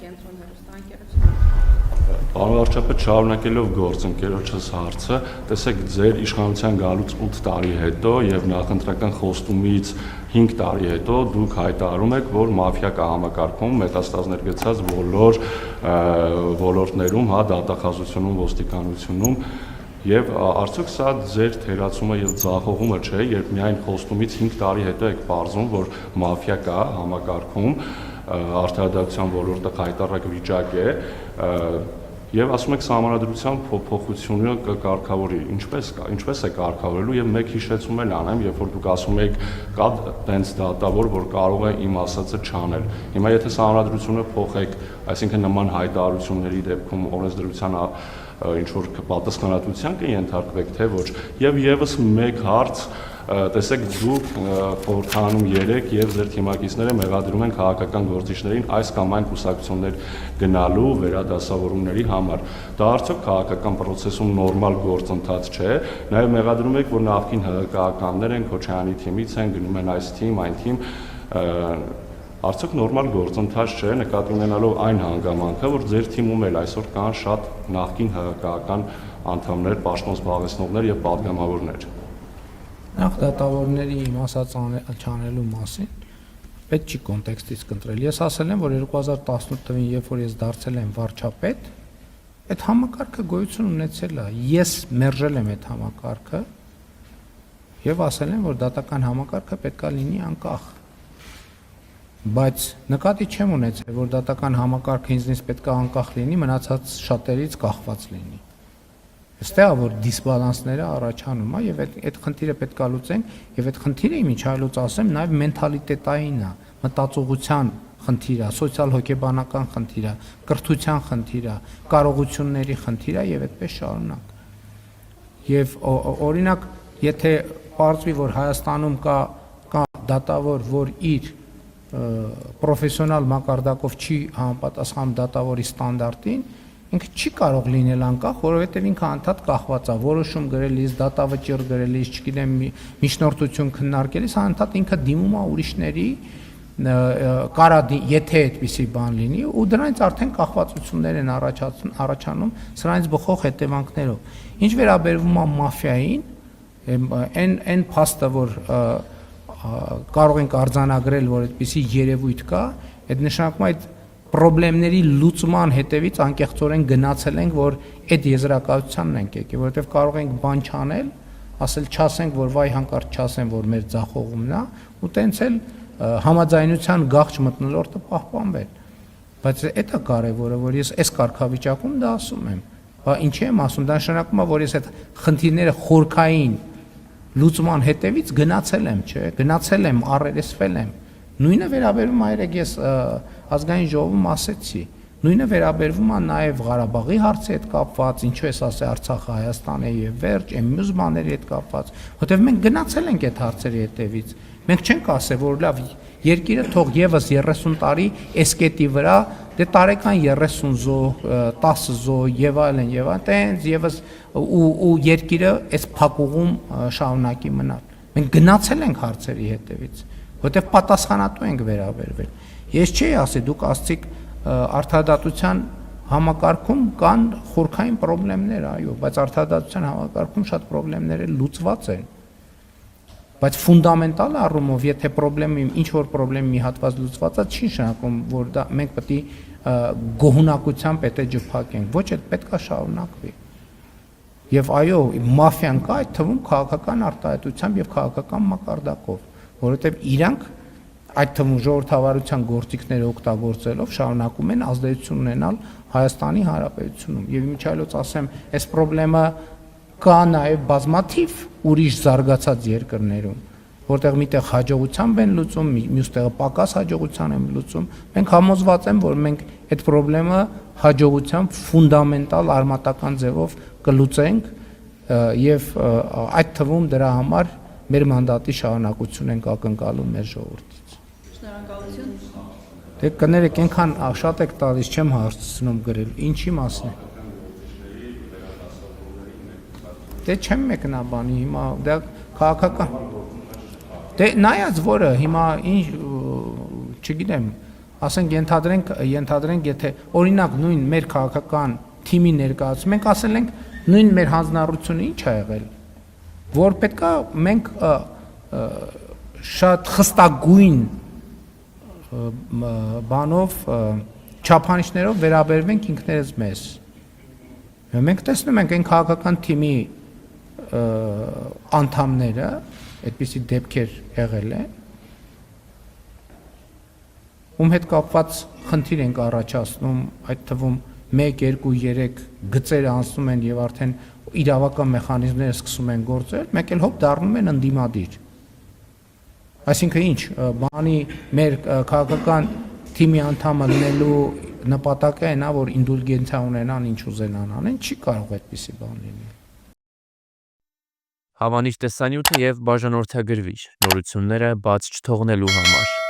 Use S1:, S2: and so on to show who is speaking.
S1: Կենտրոն հեռուստաընկերությունը։
S2: Պարոն վարչապետ, շարունակելով գործընկերոջս հարցը, տեսեք, ձեր իշխանության գալուց 8 տարի հետո եւ նախընտրական խոստումից 5 տարի հետո դուք հայտարարում եք, որ մաֆիա կա համակարգում մետաստազներ գցած բոլոր ոլորտներում, հա, դատախազությունում, ոստիկանությունում, եւ արդյոք սա ձեր թերացումը եւ ձախողումը չէ, երբ միայն խոստումից 5 տարի հետո եք պարզում, որ մաֆիա կա համակարգում, արդարադատության ոլորտը խայտառակ վիճակ է, եւ ասում եք սահմանադրության փոփոխությունը կկարգավորի, ինչպես է կարգավորելու եւ մեկ հիշեցում էլ անեմ, երբ որ դուք ասում եք կա տենց դատավոր, որ կարող է իմ ասածը չանել։ Հիմա եթե սահմանադրությունը փոխեք, այսինքն նման հայտարարությունների դեպքում օրենսդրության ինչ որ պատասխանատվության կենթարկվեք, թե ոչ։ Եվ եւս մեկ հարց, տեսեք, դուք խորհրդանում 3 եւ ձեր թիմակիցները մեղադրում են քաղաքական գործիչներին այս կամ այն կուսակցություններ գնալու վերադասավորումների համար։ Դա արդյոք քաղաքական process-ում նորմալ գործընթաց չէ։ Նաեւ մեղադրում եք, որ նախկին ՀԿ-ականներ են, Քոչարյանի թիմից են, գնում են այս թիմ, այն թիմ, արդյոք նորմալ գործընթաց չէ, նկատի ունենալով այն հանգամանքը, որ ձեր թիմում էլ այսօր կան շատ նախկին ՀԿ-ական անդամներ, պաշտոն զբաղեցնողներ եւ պատգամավորներ։
S3: Նախ դատավորների իմ ասած չանելու մասին պետք չի կոնտեքստից կընտրել։ Ես ասել եմ, որ 2018 թվականին, երբ որ ես դարձել եմ վարչապետ, այդ համակարգը գոյություն ունեցել է։ Ես մերժել եմ այդ համակարգը եւ ասել եմ, որ դատական համակարգը պետք է լինի անկախ։ Բայց նկատի չեմ ունեցել, որ դատական համակարգը ինձնից պետք է անկախ լինի, մնացած շատերից կախված լինի։ Այստեղ որ դիսբալանսները առաջանում է եւ այդ խնդիրը պետք է լուծենք եւ այդ խնդիրը ինչ այլոց ասեմ նաեւ մենթալիտետային է, մտածողության խնդիր է, սոցիալ-հոգեբանական խնդիր է, կրթության խնդիր է, կարողությունների խնդիր է եւ այդպես շարունակ։ Եվ օրինակ, եթե պարզվի, որ Հայաստանում կա դատավոր, որ իր պրոֆեսիոնալ մակարդակով չի համապատասխանում դատավորի ստանդարտին, ինքը չի կարող լինել անկախ, որովհետև ինքը անդադ կախված է, որոշում գրելիս, դատավճիռ գրելիս, չգիտեմ, միջնորդություն քննարկելիս, անդադ ինքը դիմում է ուրիշների, կարա եթե այդպիսի բան լինի, ու դրանից արդեն կախվածություններ են առաջանում սրանից բխող հետևանքներով։ Ինչ վերաբերվում է մաֆիային, այն փաստը, որ կարող ենք արձանագրել, որ այդպիսի երևույթ կա, այդ նշանակում է այդ պրոբլեմների լուծման հետևից անկեղծորեն գնացել ենք, որ այդ եզրակացությանն ենք եկել, որովհետև կարող ենք բան չանել, ասել չասենք, որ վայ հանկարծ չասեն, որ մեր ձախողումն է, ու տենց էլ համաձայնության գաղճ մթնոլորտը պահպանվել։ Բայց այդ է կարևորը, որ ես այս կարգավիճակում դա ասում եմ։ Բա ինչի եմ ասում, դա նշանակում է, որ ես այդ խնդիրները խորքային լուծման հետևից գնացել եմ, չէ, գնացել եմ, առերեսվել եմ։ Նույնը վերաբերվում է, երեք ես ազգային ժողովում ասեցի, նույնը վերաբերվում է նաև Ղարաբաղի հարցի հետ կապված, ինչու ես ասել Արցախը Հայաստան է եւ վերջ, այն մյուս բաների հետ կապված, որտեղ մենք գնացել ենք այդ հարցերի հետևից։ Մենք չենք ասել, որ լավ երկիրը թող եւս 30 տարի էսկետի վրա, դե տարեկան 30 զոհ, 10 զոհ եւ այլն, տենց եւս ու երկիրը այս փակուղում շարունակի մնալ։ Մենք գնացել ենք հարցերի հետևից, որտեղ պատասխանատու ենք վերաբերվել։ Ես չի ասի, դուք ասցիք արդարադատության համակարգում կան խորքային խնդիրներ, այո, բայց արդարադատության համակարգում շատ խնդիրներ լուծված են։ Բայց ֆունդամենտալ առումով, եթե ինչ որ խնդրեմ մի հատված լուծված է, չի նշանակում, որ դա մենք պետք է գոհունակությամբ պետք է ջփակենք, ոչ, այդ պետք է շարունակվի։ Եվ այո, մաֆիան կա, այդ թվում քաղաքական արտահայտությամբ եւ քաղաքական մակարդակով, որովհետեւ իրանք այդ թվում ժողովրդավարության գործիքները օգտագործելով շարունակում են ազդեցություն ունենալ Հայաստանի Հանրապետությունում։ Եվ իմիջիայլոց ասեմ, այս խնդրեմը կա նաև բազմաթիվ ուրիշ զարգացած երկրներում, որտեղ միտեղ հաջողությամբ են լուծում, մյուս տեղը պակաս հաջողության են լուծում։ Մենք համոզված եմ, որ մենք այդ խնդրեմը հաջողությամբ ֆունդամենտալ արմատական ձևով կլուծենք եւ այդ թվում դրա համար մեր մանդատի շարունակություն ենք ակնկալում մեր ժողովրդից։
S1: Շնորհակալություն։
S3: Դե կներեք, այնքան շատ եք տալիս, չեմ հարցնում գրել, ինչի մասին է։ Դե չեմ մեկնաբանի, հիմա դա քաղաքական։ Դե նայած որը հիմա ինչ, չգիտեմ, ասենք ենթադրենք, եթե օրինակ նույն մեր քաղաքական թիմի ներկայացում ենք, ասել ենք նույն մեր հանձնառությունը ինչ ա եղել, որ պետքա մենք շատ խստագույն բանով չափանիշներով վերաբերվենք ինքներս մեզ։ Մենք տեսնում ենք այն քաղաքական թիմի անդամները, այդպիսի դեպքեր եղել են, ում հետ կապված խնդիր ենք առաջացնում, այդ թվում 1, 2, 3 գծեր անցնում են եւ արդեն իրավական մեխանիզմները սկսում են գործել, մեկ էլ հոբ դառնում են ընդդիմադիր։ Այսինքն ինչ, բանի մեր քաղաքական թիմի անդամը լինելու նպատակը այն է, որ ինդուլգենցիա ունենան, ինչ ուզենան անեն, չի կարող այդպիսի բան լինել։
S4: Հավանիր տեսանյութը եւ բաժանորդագրվիր նորությունները բաց չթողնելու համար։